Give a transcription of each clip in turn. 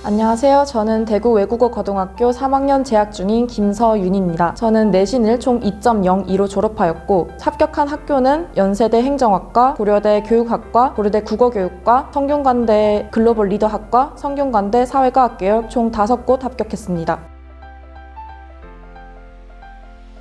안녕하세요. 저는 대구 외국어고등학교 3학년 재학 중인 김서윤입니다. 저는 내신을 총 2.02로 졸업하였고 합격한 학교는 연세대 행정학과, 고려대 교육학과, 고려대 국어교육과, 성균관대 글로벌 리더학과, 성균관대 사회과학 계열 총 5곳 합격했습니다.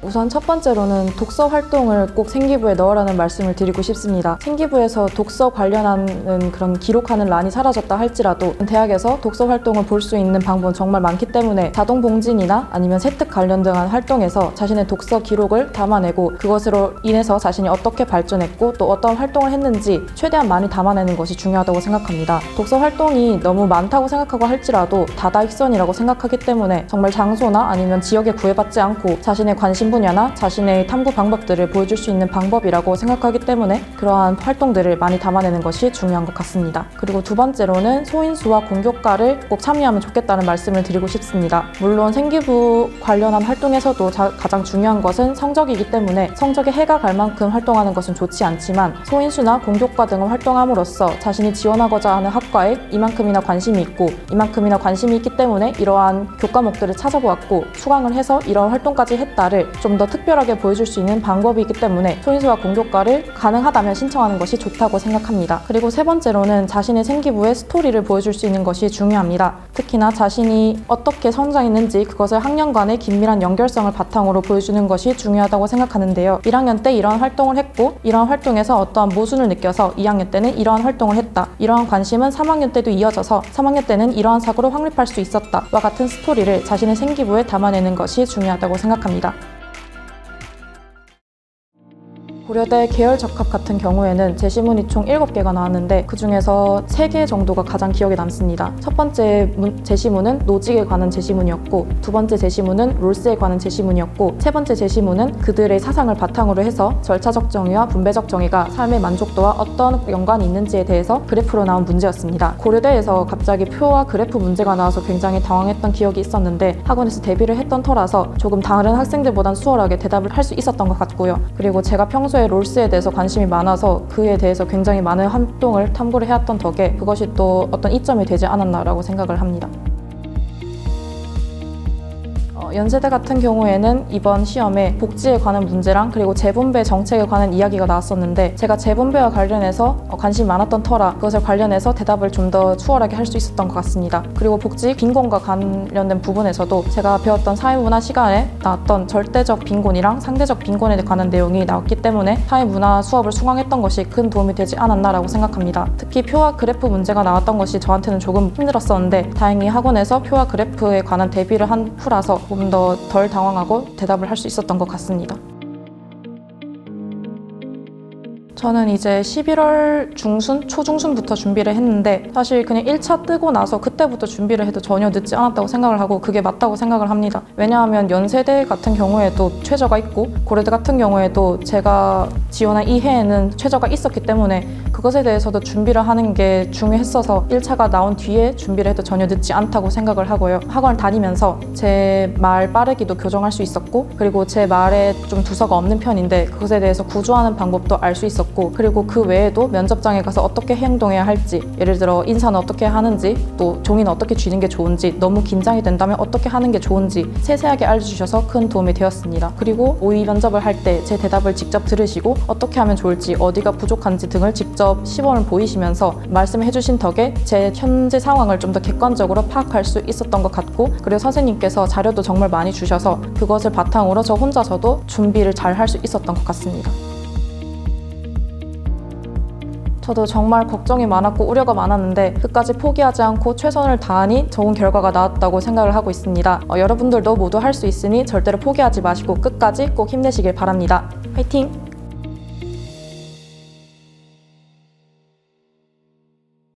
우선 첫 번째로는 독서 활동을 꼭 생기부에 넣으라는 말씀을 드리고 싶습니다. 생기부에서 독서 관련하는 그런 기록하는 란이 사라졌다 할지라도 대학에서 독서 활동을 볼 수 있는 방법은 정말 많기 때문에 자동봉진이나 아니면 세특 관련 등한 활동에서 자신의 독서 기록을 담아내고 그것으로 인해서 자신이 어떻게 발전했고 또 어떤 활동을 했는지 최대한 많이 담아내는 것이 중요하다고 생각합니다. 독서 활동이 너무 많다고 생각하고 할지라도 다다익선이라고 생각하기 때문에 정말 장소나 아니면 지역에 구애받지 않고 자신의 관심 분야나 자신의 탐구 방법들을 보여줄 수 있는 방법이라고 생각하기 때문에 그러한 활동들을 많이 담아내는 것이 중요한 것 같습니다. 그리고 두 번째로는 소인수와 공교과를 꼭 참여하면 좋겠다는 말씀을 드리고 싶습니다. 물론 생기부 관련한 활동에서도 가장 중요한 것은 성적이기 때문에 성적에 해가 갈 만큼 활동하는 것은 좋지 않지만 소인수나 공교과 등을 활동함으로써 자신이 지원하고자 하는 학과에 이만큼이나 관심이 있고 이만큼이나 관심이 있기 때문에 이러한 교과목들을 찾아보았고 수강을 해서 이런 활동까지 했다를 좀 더 특별하게 보여줄 수 있는 방법이기 때문에 소인수와 공교과를 가능하다면 신청하는 것이 좋다고 생각합니다. 그리고 세 번째로는 자신의 생기부의 스토리를 보여줄 수 있는 것이 중요합니다. 특히나 자신이 어떻게 성장했는지 그것을 학년간의 긴밀한 연결성을 바탕으로 보여주는 것이 중요하다고 생각하는데요. 1학년 때 이러한 활동을 했고 이러한 활동에서 어떠한 모순을 느껴서 2학년 때는 이러한 활동을 했다. 이러한 관심은 3학년 때도 이어져서 3학년 때는 이러한 사고로 확립할 수 있었다. 와 같은 스토리를 자신의 생기부에 담아내는 것이 중요하다고 생각합니다. 고려대 계열 적합 같은 경우에는 제시문이 총 7개가 나왔는데 그 중에서 3개 정도가 가장 기억에 남습니다. 첫 번째 제시문은 노직에 관한 제시문이었고 두 번째 제시문은 롤스에 관한 제시문이었고 세 번째 제시문은 그들의 사상을 바탕으로 해서 절차적 정의와 분배적 정의가 삶의 만족도와 어떤 연관이 있는지에 대해서 그래프로 나온 문제였습니다. 고려대에서 갑자기 표와 그래프 문제가 나와서 굉장히 당황했던 기억이 있었는데 학원에서 대비를 했던 터라서 조금 다른 학생들보단 수월하게 대답을 할 수 있었던 것 같고요. 그리고 제가 평소에 롤스에 대해서 관심이 많아서 그에 대해서 굉장히 많은 활동을 탐구를 해왔던 덕에 그것이 또 어떤 이점이 되지 않았나라고 생각을 합니다. 연세대 같은 경우에는 이번 시험에 복지에 관한 문제랑 그리고 재분배 정책에 관한 이야기가 나왔었는데 제가 재분배와 관련해서 관심이 많았던 터라 그것을 관련해서 대답을 좀 더 수월하게 할 수 있었던 것 같습니다. 그리고 복지 빈곤과 관련된 부분에서도 제가 배웠던 사회문화 시간에 나왔던 절대적 빈곤이랑 상대적 빈곤에 관한 내용이 나왔기 때문에 사회문화 수업을 수강했던 것이 큰 도움이 되지 않았나라고 생각합니다. 특히 표와 그래프 문제가 나왔던 것이 저한테는 조금 힘들었었는데 다행히 학원에서 표와 그래프에 관한 대비를 한 후라서 좀 더 덜 당황하고 대답을 할 수 있었던 것 같습니다. 저는 이제 11월 중순, 초중순부터 준비를 했는데 사실 그냥 1차 뜨고 나서 그때부터 준비를 해도 전혀 늦지 않았다고 생각을 하고 그게 맞다고 생각을 합니다. 왜냐하면 연세대 같은 경우에도 최저가 있고 고려대 같은 경우에도 제가 지원한 이 해에는 최저가 있었기 때문에 그것에 대해서도 준비를 하는 게 중요했어서 1차가 나온 뒤에 준비를 해도 전혀 늦지 않다고 생각을 하고요. 학원을 다니면서 제 말 빠르기도 교정할 수 있었고 그리고 제 말에 좀 두서가 없는 편인데 그것에 대해서 구조하는 방법도 알 수 있었고 그리고 그 외에도 면접장에 가서 어떻게 행동해야 할지 예를 들어 인사는 어떻게 하는지 또 종이는 어떻게 쥐는 게 좋은지 너무 긴장이 된다면 어떻게 하는 게 좋은지 세세하게 알려주셔서 큰 도움이 되었습니다. 그리고 모의 면접을 할 때 제 대답을 직접 들으시고 어떻게 하면 좋을지 어디가 부족한지 등을 직접 시범을 보이시면서 말씀해 주신 덕에 제 현재 상황을 좀 더 객관적으로 파악할 수 있었던 것 같고 그리고 선생님께서 자료도 정말 많이 주셔서 그것을 바탕으로 저 혼자서도 준비를 잘 할 수 있었던 것 같습니다. 저도 정말 걱정이 많았고 우려가 많았는데 끝까지 포기하지 않고 최선을 다하니 좋은 결과가 나왔다고 생각을 하고 있습니다. 여러분들도 모두 할 수 있으니 절대로 포기하지 마시고 끝까지 꼭 힘내시길 바랍니다. 화이팅!